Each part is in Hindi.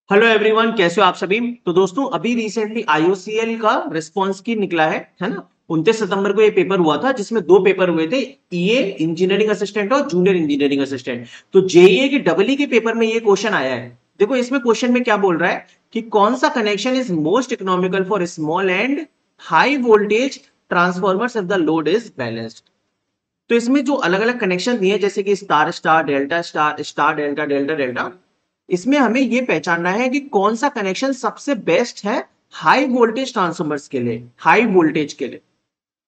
हेलो एवरीवन, कैसे हो आप सभी। तो दोस्तों अभी रिसेंटली आईओसीएल का रिस्पांस की निकला है ना। 29 सितंबर को ये पेपर हुआ था जिसमें दो पेपर हुए थे, ईए इंजीनियरिंग असिस्टेंट और जूनियर इंजीनियरिंग असिस्टेंट। तो जेईए की डबल ई के पेपर में ये क्वेश्चन आया है। देखो इसमें क्वेश्चन में क्या बोल रहा है कि कौन सा connection is most economical for small and high voltage transformers if the load is balanced. तो इसमें जो अलग अलग कनेक्शन दिए जैसे कि star star delta star star delta delta delta, इसमें हमें यह पहचानना है कि कौन सा कनेक्शन सबसे बेस्ट है हाई वोल्टेज ट्रांसफॉर्मर्स के लिए, हाई वोल्टेज के लिए।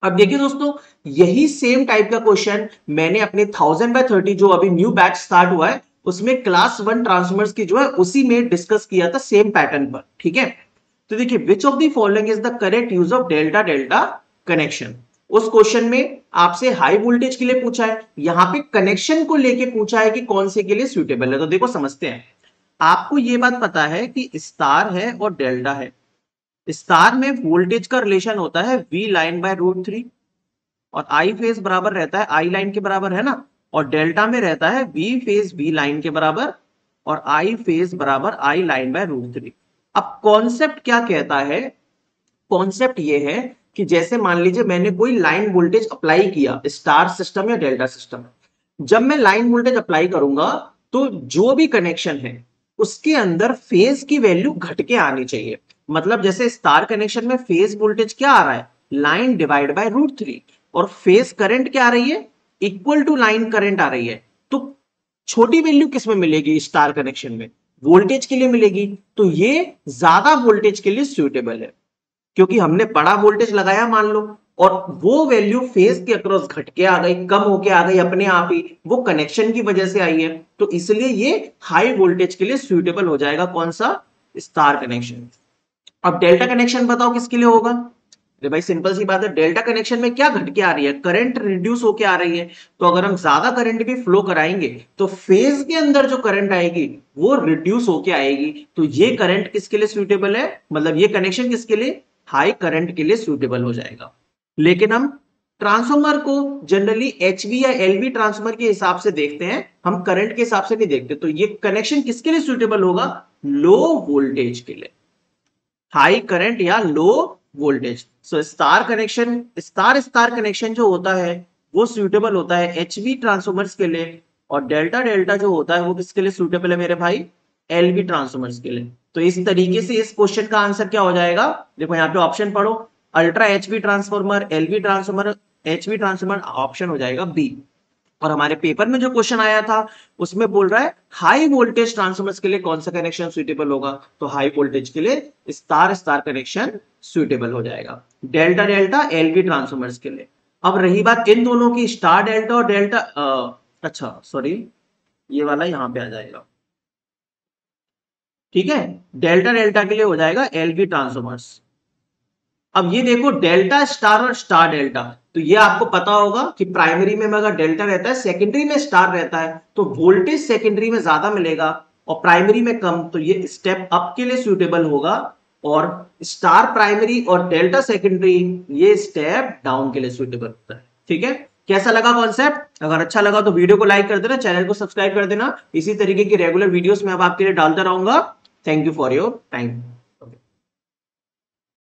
अब देखिए दोस्तों, यही सेम टाइप का क्वेश्चन मैंने अपने 1000/30 जो अभी न्यू बैच स्टार्ट हुआ है उसमें क्लास 1 ट्रांसफॉर्मर्स की जो है उसी में डिस्कस किया था सेम पैटर्न पर। ठीक है, तो देखिए which of the following is the correct use of delta delta connection. उस क्वेश्चन में आपसे हाई वोल्टेज के लिए पूछा है, यहां पे कनेक्शन को लेके पूछा है कि कौन से के लिए सुटेबल है। तो देखो समझते हैं। आपको यह बात पता है कि स्टार है और डेल्टा है। स्टार में वोल्टेज का रिलेशन होता है वी लाइन बाय √3 और आई फेज बराबर रहता है आई लाइन के बराबर, है ना। और डेल्टा में रहता है वी फेज वी लाइन के बराबर और आई फेज बराबर आई लाइन बाय √3। अब कॉन्सेप्ट क्या कहता है, कॉन्सेप्ट ये है कि जैसे मान लीजिए मैंने कोई लाइन वोल्टेज अप्लाई किया स्टार सिस्टम या डेल्टा सिस्टम। जब मैं लाइन वोल्टेज अप्लाई करूंगा तो जो भी कनेक्शन है उसके अंदर फेज की वैल्यू घट के आनी चाहिए। मतलब जैसे स्टार कनेक्शन में फेज वोल्टेज क्या आ रहा है, लाइन डिवाइड बाय √3, और फेज करंट क्या आ रही है, इक्वल टू लाइन करंट आ रही है। तो छोटी वैल्यू किस में मिलेगी, स्टार कनेक्शन में वोल्टेज के लिए मिलेगी। तो ये ज्यादा वोल्टेज के लिए सुटेबल है क्योंकि हमने बड़ा वोल्टेज लगाया मान लो और वो वैल्यू फेज के अक्रॉस घट के आ गई, कम होके आ गई अपने आप ही, वो कनेक्शन की वजह से आई है। तो इसलिए ये हाई वोल्टेज के लिए सुटेबल हो जाएगा कौन सा, स्टार कनेक्शन। अब डेल्टा कनेक्शन बताओ किसके लिए होगा। अरे भाई सिंपल सी बात है, डेल्टा कनेक्शन में क्या घट के आ रही है, करंट रिड्यूस होके आ रही है। तो अगर हम ज्यादा करंट भी फ्लो कराएंगे तो फेज के अंदर जो करंट आएगी वो रिड्यूस होके आएगी। तो ये करंट किसके लिए सुटेबल है, मतलब ये कनेक्शन किसके लिए, हाई करंट के लिए सुटेबल हो जाएगा। लेकिन हम ट्रांसफॉर्मर को जनरली एचवी या एलवी ट्रांसफॉर्मर के हिसाब से देखते हैं, हम करंट के हिसाब से नहीं देखते। तो ये कनेक्शन किसके लिए सुटेबल होगा, लो वोल्टेज के लिए, हाई करंट या low voltage. So star connection, star star connection जो होता है वो सुटेबल होता है एचवी ट्रांसफॉर्मर्स के लिए, और डेल्टा डेल्टा जो होता है वो किसके लिए सुटेबल है मेरे भाई, एलवी ट्रांसफॉर्मर्स के लिए। तो इस तरीके से इस क्वेश्चन का आंसर क्या हो जाएगा, देखो यहाँ पे ऑप्शन पढ़ो, ultra HV transformer, LV transformer, HV transformer, option हो जाएगा बी। और हमारे पेपर में जो क्वेश्चन आया था उसमें बोल रहा है हाई वोल्टेज ट्रांसफॉर्मर्स के लिए कौन सा कनेक्शन सुटेबल होगा। तो हाई वोल्टेज के लिए स्टार स्टार कनेक्शन सुटेबल हो जाएगा, डेल्टा डेल्टा एलवी ट्रांसफॉर्मर्स के लिए। अब रही बात इन दोनों की, स्टार डेल्टा और डेल्टा, अच्छा सॉरी, ये वाला यहां पे आ जाएगा। ठीक है, डेल्टा डेल्टा के लिए हो जाएगा एलवी ट्रांसफॉर्मर्स। अब ये देखो डेल्टा स्टार और स्टार डेल्टा, तो ये आपको पता होगा कि प्राइमरी में अगर डेल्टा रहता है सेकेंडरी में स्टार रहता है तो वोल्टेज सेकेंडरी में ज्यादा मिलेगा और प्राइमरी में कम। तो ये स्टेप अप के लिए सुटेबल होगा और स्टार प्राइमरी और डेल्टा सेकेंडरी ये स्टेप डाउन के लिए सुटेबल होता है। ठीक है, कैसा लगा कॉन्सेप्ट, अगर अच्छा लगा तो वीडियो को लाइक कर देना, चैनल को सब्सक्राइब कर देना। इसी तरीके की रेगुलर वीडियोस मैं अब आपके लिए डालता रहूंगा। Thank you for your time.